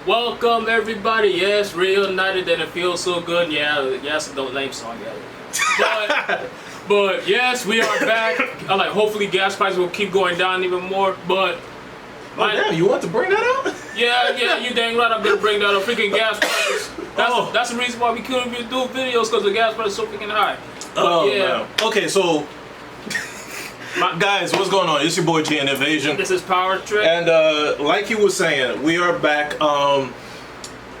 Welcome everybody. Yes, reunited and it feels so good. Yeah, yes, don't lame song, yeah. But yes, we are back. Hopefully gas prices will keep going down even more. But damn, you want to bring that up? Yeah, you dang right. I'm gonna bring that up. Freaking gas prices. That's the reason why we couldn't even do videos, because the gas price is so freaking high. But man. Okay, so guys, what's going on? It's your boy GNInvasion. This is Power Trick. And like he was saying, we are back.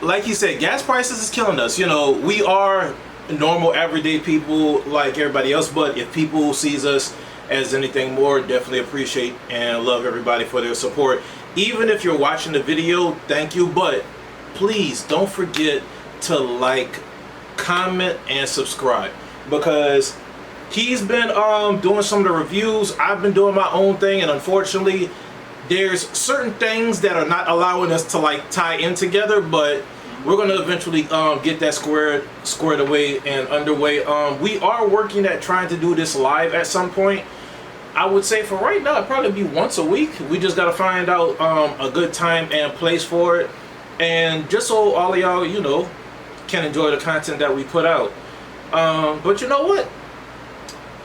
Like he said, gas prices is killing us. You know, we are normal, everyday people like everybody else. But if people sees us as anything more, definitely appreciate and love everybody for their support. Even if you're watching the video, thank you. But please don't forget to like, comment, and subscribe, because he's been doing some of the reviews. I've been doing my own thing, and unfortunately there's certain things that are not allowing us to like tie in together, but we're going to eventually get that squared away and underway. We are working at trying to do this live at some point. I would say for right now it'd probably be once a week. We just got to find out a good time and place for it, and just so all of y'all, you know, can enjoy the content that we put out. But you know what?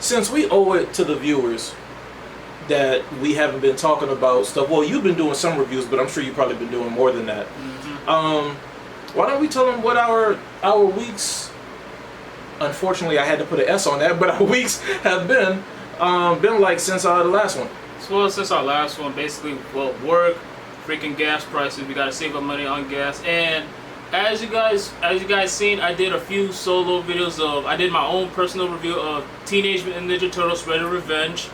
Since we owe it to the viewers that we haven't been talking about stuff. Well, you've been doing some reviews, but I'm sure you've probably been doing more than that. Why don't we tell them what our weeks, unfortunately I had to put an S on that, but our weeks have been like since the last one. Well, since our last one, basically, well, work, freaking gas prices, we gotta save our money on gas, and as you guys seen, I did a few solo videos I did my own personal review of Teenage Mutant Ninja Turtles: Red Revenge.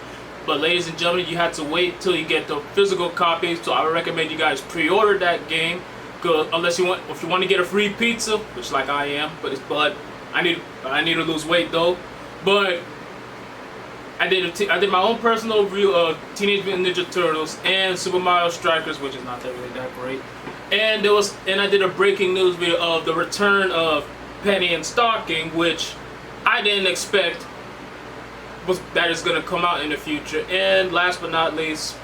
But ladies and gentlemen, you have to wait till you get the physical copies. So I would recommend you guys pre-order that game, unless if you want to get a free pizza, which like I am, but I need to lose weight though. But I did my own personal review of Teenage Mutant Ninja Turtles and Super Mario Strikers, which is not really that great. And I did a breaking news video of the return of Penny and Stocking, which I didn't expect that is going to come out in the future. And last but not least,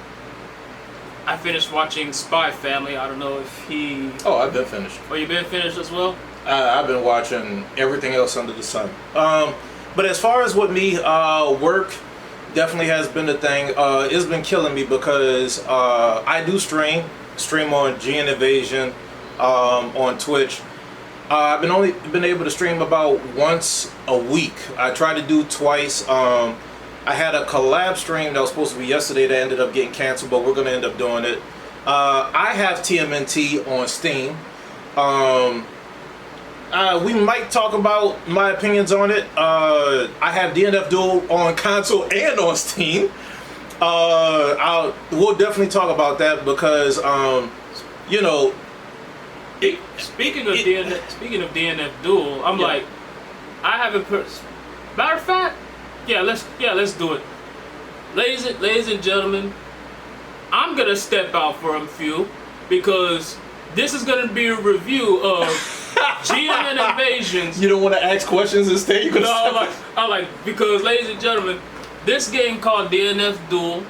I finished watching Spy Family. I don't know if he... Oh, I've been finished. Oh, you've been finished as well? I've been watching everything else under the sun. But as far as with me, work definitely has been the thing. It's been killing me because I do stream on GNInvasion on Twitch. I've only been able to stream about once a week. I tried to do twice. I had a collab stream that was supposed to be yesterday that ended up getting canceled, but we're going to end up doing it. I have TMNT on Steam. We might talk about my opinions on it. I have DNF Duel on console and on Steam. We'll definitely talk about that because, you know. Speaking of DNF Duel, I'm like, I haven't matter of fact, let's do it. Ladies and gentlemen, I'm gonna step out for a few because this is gonna be a review of GNInvasion's. You don't want to ask questions and stay? No, I like because ladies and gentlemen, this game called DNF Duel.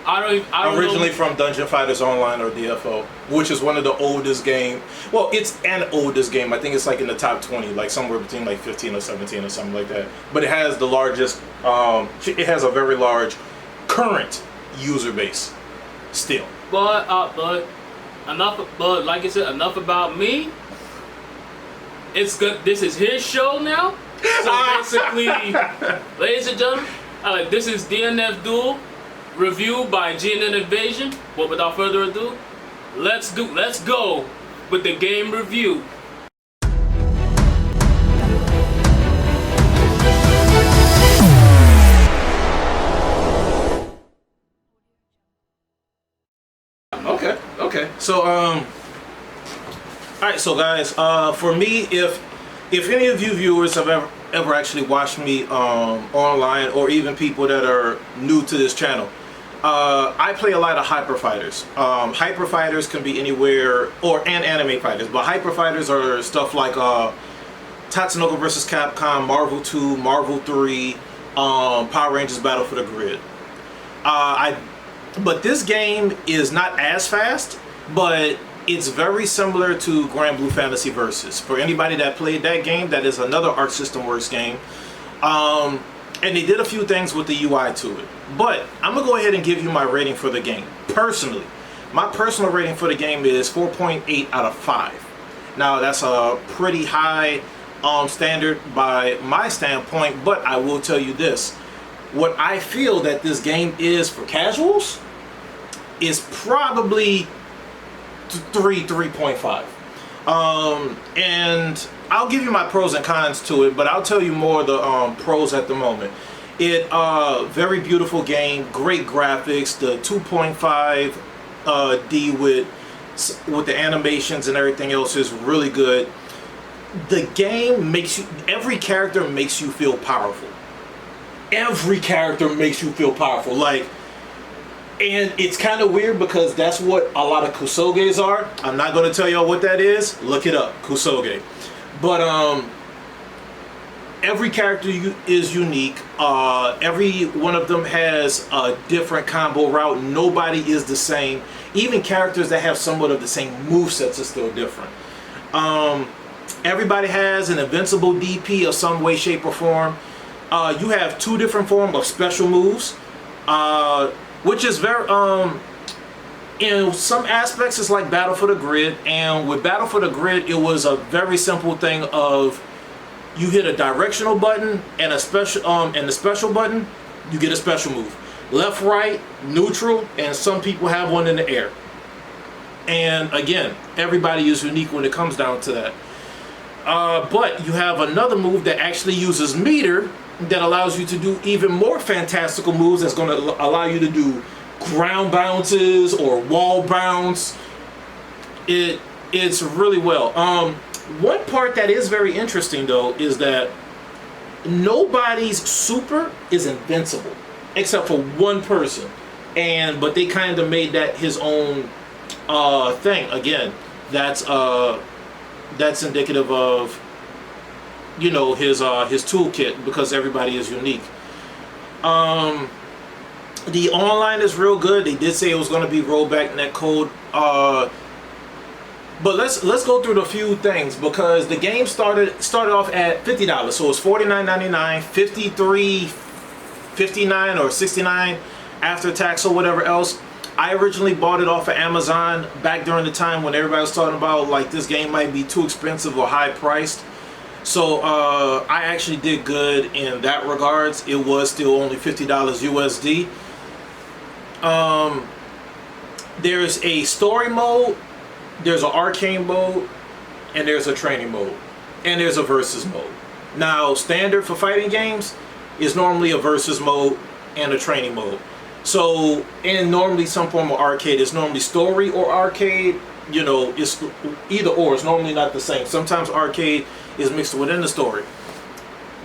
I don't originally know. From Dungeon Fighters Online, or DFO, which is one of the oldest game. Well, it's an oldest game. I think it's like in the top 20, like somewhere between like 15 or 17 or something like that. But it has the largest. It has a very large current user base still. But enough. But like I said, enough about me. It's good. This is his show now. So basically, ladies and gentlemen, this is DNF Duel. Review by GNInvasion. But without further ado, let's go with the game review. Okay. So all right. So guys, for me, if any of you viewers have ever actually watched me online, or even people that are new to this channel, I play a lot of hyper fighters. Hyper fighters can be anywhere, and anime fighters, but hyper fighters are stuff like Tatsunoko vs. Capcom, Marvel 2, Marvel 3, Power Rangers Battle for the Grid. But this game is not as fast, but It's very similar to Grand Blue Fantasy Versus. For anybody that played that game, that is another Arc System Works game. And they did a few things with the UI to it. But I'm going to go ahead and give you my rating for the game. Personally, my personal rating for the game is 4.8 out of 5. Now, that's a pretty high standard by my standpoint, but I will tell you this. What I feel that this game is for casuals is probably 3.5. And I'll give you my pros and cons to it, but I'll tell you more the pros at the moment. Very beautiful game, great graphics, the 2.5 D with the animations and everything else is really good. The game makes you, every character makes you feel powerful. Every character makes you feel powerful. Like, and it's kind of weird because that's what a lot of kusoges are. I'm not going to tell y'all what that is. Look it up, kusoge. But every character is unique. Every one of them has a different combo route. Nobody is the same. Even characters that have somewhat of the same movesets are still different. Everybody has an invincible DP of some way, shape, or form. You have 2 different forms of special moves, which is very, in some aspects, it's like Battle for the Grid. And with Battle for the Grid, it was a very simple thing of you hit a directional button and a special, and the special button, you get a special move. Left, right, neutral, and some people have one in the air. And again, everybody is unique when it comes down to that. But you have another move that actually uses meter that allows you to do even more fantastical moves. That's going to allow you to do ground bounces or wall bounce. It's really well. One part that is very interesting though is that nobody's super is invincible except for one person, but they kind of made that his own thing. Again, that's indicative of, you know, his toolkit, because everybody is unique. The online is real good. They did say it was going to be rollback netcode. But let's go through the few things, because the game started off at $50, so it's $49.99, $53.59 or $69 after tax or whatever else. I originally bought it off of Amazon back during the time when everybody was talking about like this game might be too expensive or high priced. So I actually did good in that regards. It was still only $50 USD. There's a story mode, there's an arcane mode, and there's a training mode, and there's a versus mode. Now, standard for fighting games is normally a versus mode and a training mode. So, and normally some form of arcade is normally story or arcade. You know, it's either or. It's normally not the same. Sometimes arcade is mixed within the story.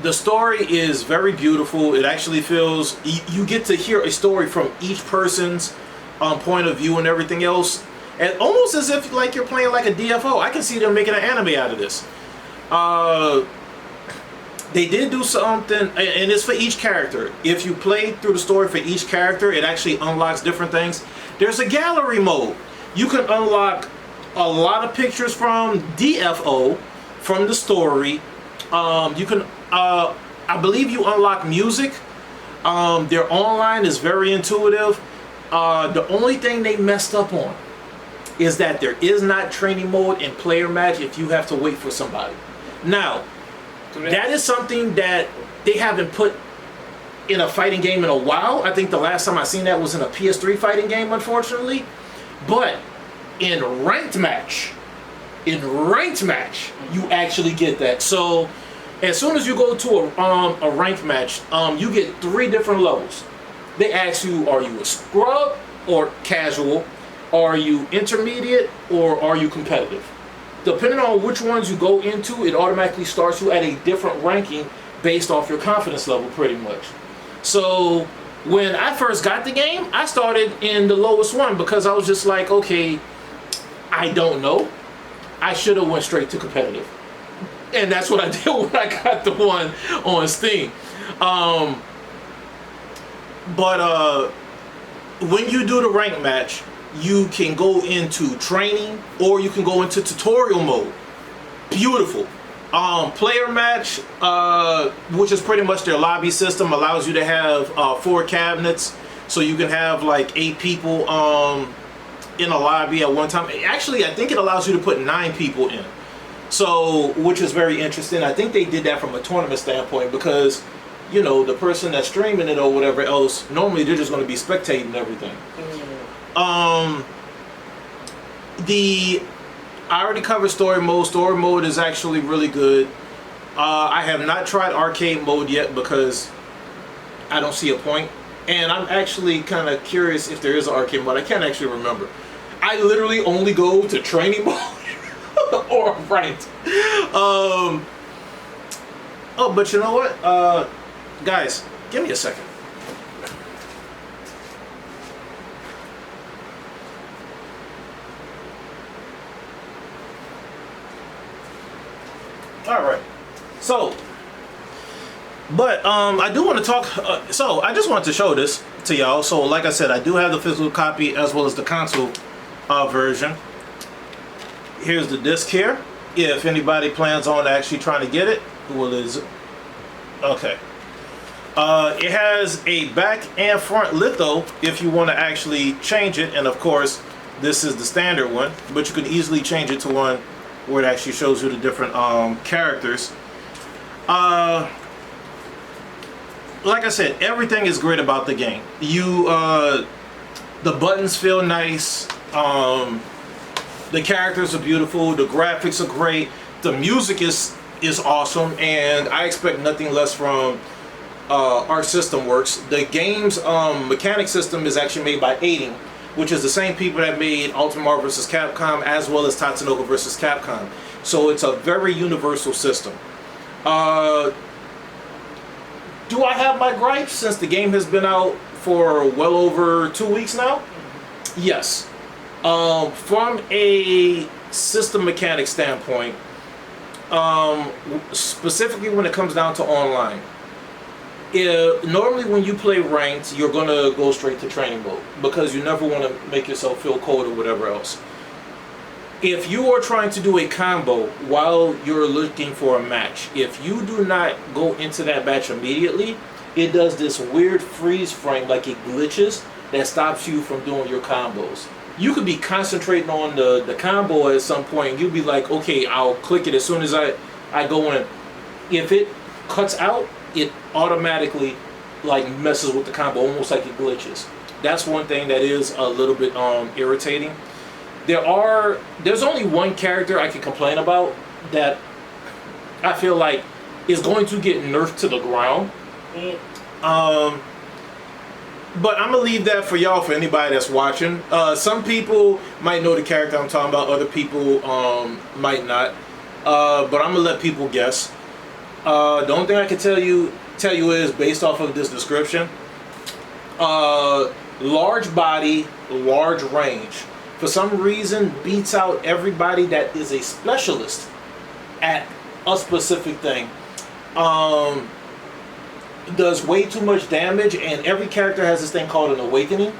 The story is very beautiful. It actually feels, you get to hear a story from each person's point of view and everything else. And almost as if like you're playing like a DFO. I can see them making an anime out of this. They did do something, and it's for each character. If you play through the story for each character, it actually unlocks different things. There's a gallery mode. You can unlock a lot of pictures from DFO, from the story. You can, I believe you unlock music. Their online is very intuitive. The only thing they messed up on is that there is not training mode in player match if you have to wait for somebody. Now, that is something that they haven't put in a fighting game in a while. I think the last time I seen that was in a PS3 fighting game, unfortunately. But in ranked match, you actually get that. So as soon as you go to a ranked match, you get 3 different levels. They ask you, are you a scrub or casual? Are you intermediate or are you competitive? Depending on which ones you go into, it automatically starts you at a different ranking based off your confidence level, pretty much. So when I first got the game, I started in the lowest one because I was just like, okay, I don't know. I should have went straight to competitive. And that's what I did when I got the one on Steam. But when you do the rank match, You can go into training, or you can go into tutorial mode. Beautiful. Player match, which is pretty much their lobby system, allows you to have 4 cabinets, so you can have like 8 people in a lobby at one time. Actually, I think it allows you to put 9 people in, so which is very interesting. I think they did that from a tournament standpoint because, you know, the person that's streaming it or whatever else, normally they're just going to be spectating everything. I already covered story mode. Story mode is actually really good. I have not tried arcade mode yet because I don't see a point. And I'm actually kind of curious if there is an arcade mode. I can't actually remember. I literally only go to training mode or ranked. Oh, but you know what? Guys, give me a second. All right, so, but I do want to talk. So I just wanted to show this to y'all. So, like I said, I do have the physical copy as well as the console version. Here's the disc here. If anybody plans on actually trying to get it, well, is okay. It has a back and front litho if you want to actually change it, and of course, this is the standard one. But you can easily change it to one where it actually shows you the different characters. Like I said, everything is great about the game. The buttons feel nice. The characters are beautiful. The graphics are great. The music is awesome, and I expect nothing less from Arc System Works. The game's mechanic system is actually made by Aiding, which is the same people that made Ultimate Marvel vs. Capcom as well as Tatsunoko vs. Capcom. So it's a very universal system. Do I have my gripes since the game has been out for well over 2 weeks now? Yes. From a system mechanic standpoint, specifically when it comes down to online, normally when you play ranked, you're going to go straight to training mode because you never want to make yourself feel cold or whatever else. If you are trying to do a combo while you're looking for a match, if you do not go into that match immediately, it does this weird freeze frame, like it glitches, that stops you from doing your combos. You could be concentrating on the combo at some point, and you'll be like, okay, I'll click it as soon as I go in. If it cuts out, it automatically like messes with the combo, almost like it glitches. That's one thing that is a little bit irritating. There's only one character I can complain about that I feel like is going to get nerfed to the ground. But I'm gonna leave that for y'all, for anybody that's watching. Some people might know the character I'm talking about, other people might not. But I'm gonna let people guess. The only thing I can tell you is, based off of this description, large body, large range. For some reason, beats out everybody that is a specialist at a specific thing. Does way too much damage, and every character has this thing called an awakening.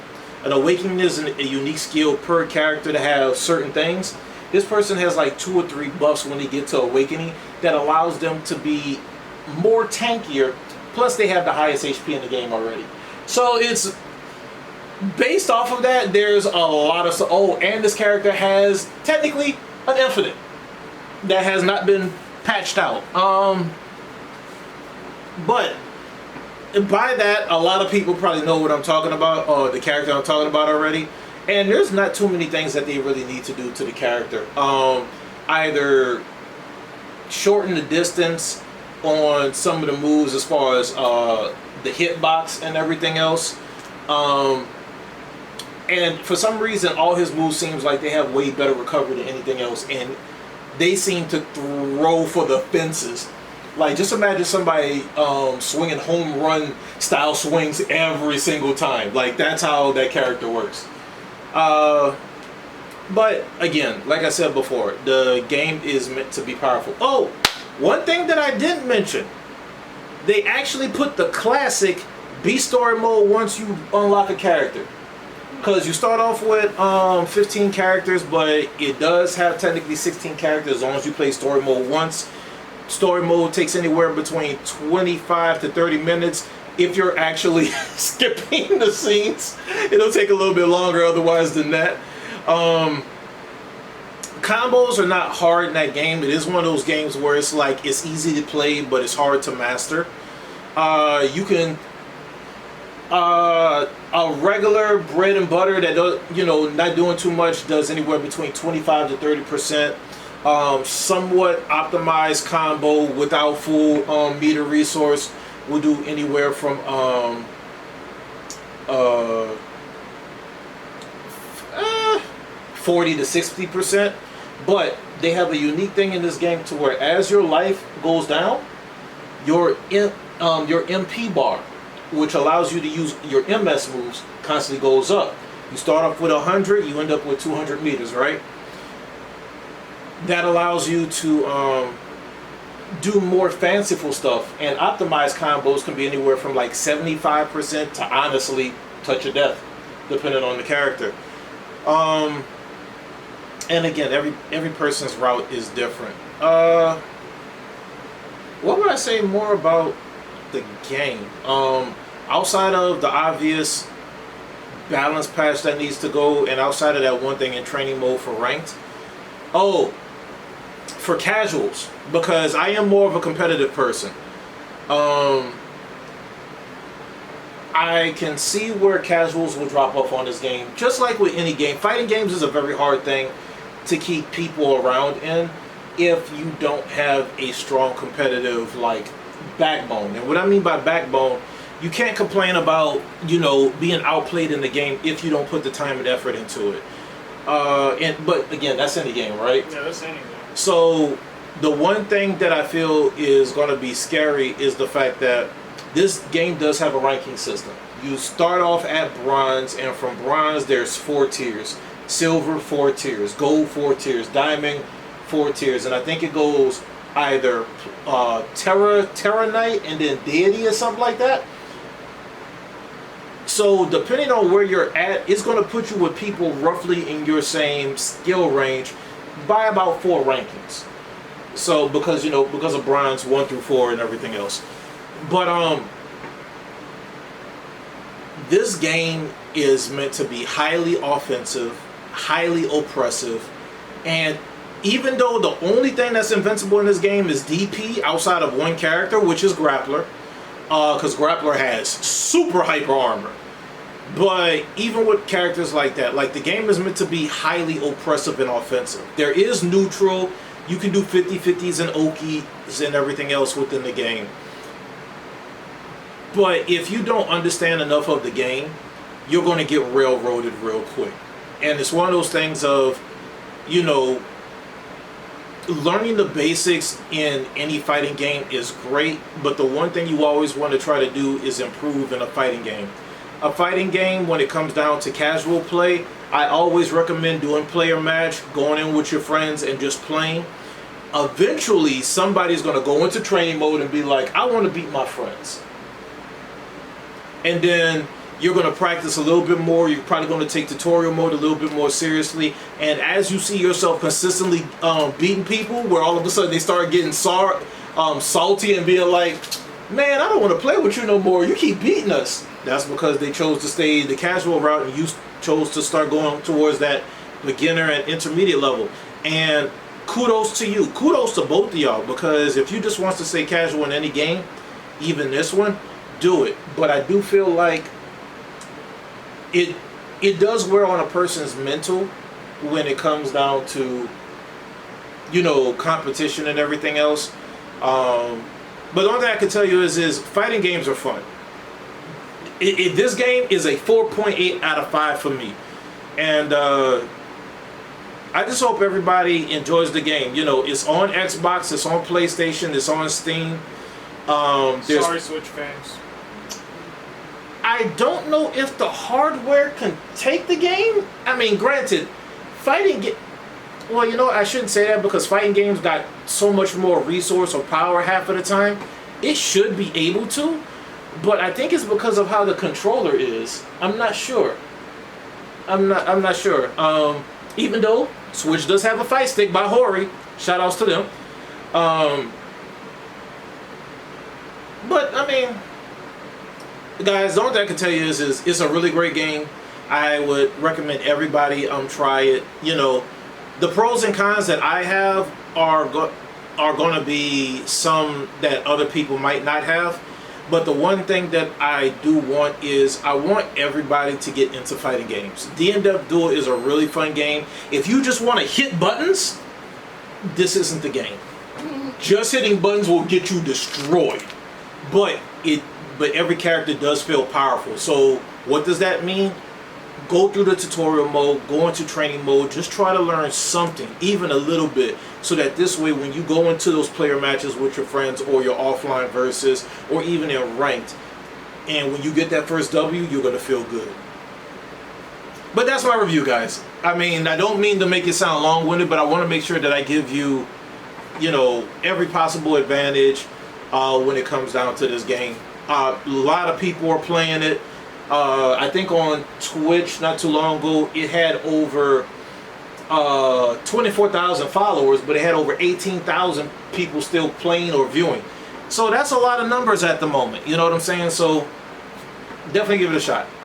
An awakening is a unique skill per character to have certain things. This person has like 2 or 3 buffs when they get to awakening that allows them to be more tankier. Plus, they have the highest HP in the game already. So it's based off of that. There's a lot of and this character has technically an infinite that has not been patched out. But by that, a lot of people probably know what I'm talking about, or the character I'm talking about already. And there's not too many things that they really need to do to the character. Either shorten the distance on some of the moves as far as the hitbox and everything else. And for some reason, all his moves seems like they have way better recovery than anything else. And they seem to throw for the fences. Like, just imagine somebody swinging home run style swings every single time. Like, that's how that character works. But again, like I said before, the game is meant to be powerful. Oh, one thing that I didn't mention, they actually put the classic B story mode once you unlock a character. Because you start off with 15 characters, but it does have technically 16 characters as long as you play story mode once. Story mode takes anywhere between 25 to 30 minutes. If you're actually skipping the scenes, it'll take a little bit longer otherwise than that. Combos are not hard in that game. It is one of those games where it's like it's easy to play, but it's hard to master. You can a regular bread and butter that does, not doing too much, does anywhere between 25 to 30%. Somewhat optimized combo without full meter resource will do anywhere from 40 to 60%. But they have a unique thing in this game to where as your life goes down, your MP bar, which allows you to use your MS moves, constantly goes up. You start off with 100, you end up with 200 meters, right? That allows you to do more fanciful stuff, and optimized combos can be anywhere from like 75% to honestly touch of death, depending on the character. And again, every person's route is different. What would I say more about the game? Outside of the obvious balance patch that needs to go, and outside of that one thing in training mode for ranked. Oh, for casuals, because I am more of a competitive person. I can see where casuals will drop off on this game. Just like with any game, fighting games is a very hard thing to keep people around in if you don't have a strong competitive backbone. And what I mean by backbone, you can't complain about being outplayed in the game if you don't put the time and effort into it. But again, that's any game, right? Yeah, that's any game. So the one thing that I feel is going to be scary is the fact that this game does have a ranking system. You start off at bronze, and from bronze there's 4 tiers. Silver, 4 tiers. Gold, 4 tiers. Diamond, 4 tiers. And I think it goes either Terra Knight and then Deity or something like that. So depending on where you're at, it's going to put you with people roughly in your same skill range by about 4 rankings. So because of bronze 1 through 4 and everything else. But this game is meant to be highly offensive, highly oppressive, and even though the only thing that's invincible in this game is DP outside of one character, which is Grappler, because Grappler has super hyper armor. But even with characters like that, the game is meant to be highly oppressive and offensive. There is neutral. You can do 50-50s and Okies and everything else within the game. But if you don't understand enough of the game, you're going to get railroaded real quick. And it's one of those things of, learning the basics in any fighting game is great, but the one thing you always want to try to do is improve in a fighting game. A fighting game, when it comes down to casual play, I always recommend doing player match, going in with your friends and just playing. Eventually, somebody's going to go into training mode and be like, I want to beat my friends. And then you're going to practice a little bit more. You're probably going to take tutorial mode a little bit more seriously. And as you see yourself consistently beating people, where all of a sudden they start getting salty and being like, man, I don't want to play with you no more. You keep beating us. That's because they chose to stay the casual route and you chose to start going towards that beginner and intermediate level. And kudos to you. Kudos to both of y'all, because if you just want to stay casual in any game, even this one, do it. But I do feel like it does wear on a person's mental when it comes down to competition and everything else. But the only thing I can tell you is fighting games are fun. This game is a 4.8 out of 5 for me, and I just hope everybody enjoys the game. It's on Xbox, it's on PlayStation, it's on Steam. Sorry, Switch fans. I don't know if the hardware can take the game. I mean, granted, I shouldn't say that, because fighting games got so much more resource or power half of the time. It should be able to, but I think it's because of how the controller is. I'm not sure. I'm not sure. Even though Switch does have a fight stick by Hori, shout outs to them. But I mean, guys, the only thing I can tell you is it's a really great game. I would recommend everybody try it. You know, the pros and cons that I have are going to be some that other people might not have. But the one thing that I do want is I want everybody to get into fighting games. DNF Duel is a really fun game. If you just want to hit buttons, this isn't the game. Just hitting buttons will get you destroyed. But every character does feel powerful. So what does that mean? Go through the tutorial mode, go into training mode, just try to learn something, even a little bit, so that this way when you go into those player matches with your friends or your offline versus, or even in ranked, and when you get that first W, you're going to feel good. But that's my review, guys. I mean, I don't mean to make it sound long-winded, but I want to make sure that I give you, you know, every possible advantage when it comes down to this game. A lot of people are playing it. I think on Twitch not too long ago, it had over 24,000 followers, but it had over 18,000 people still playing or viewing. So that's a lot of numbers at the moment. You know what I'm saying? So definitely give it a shot.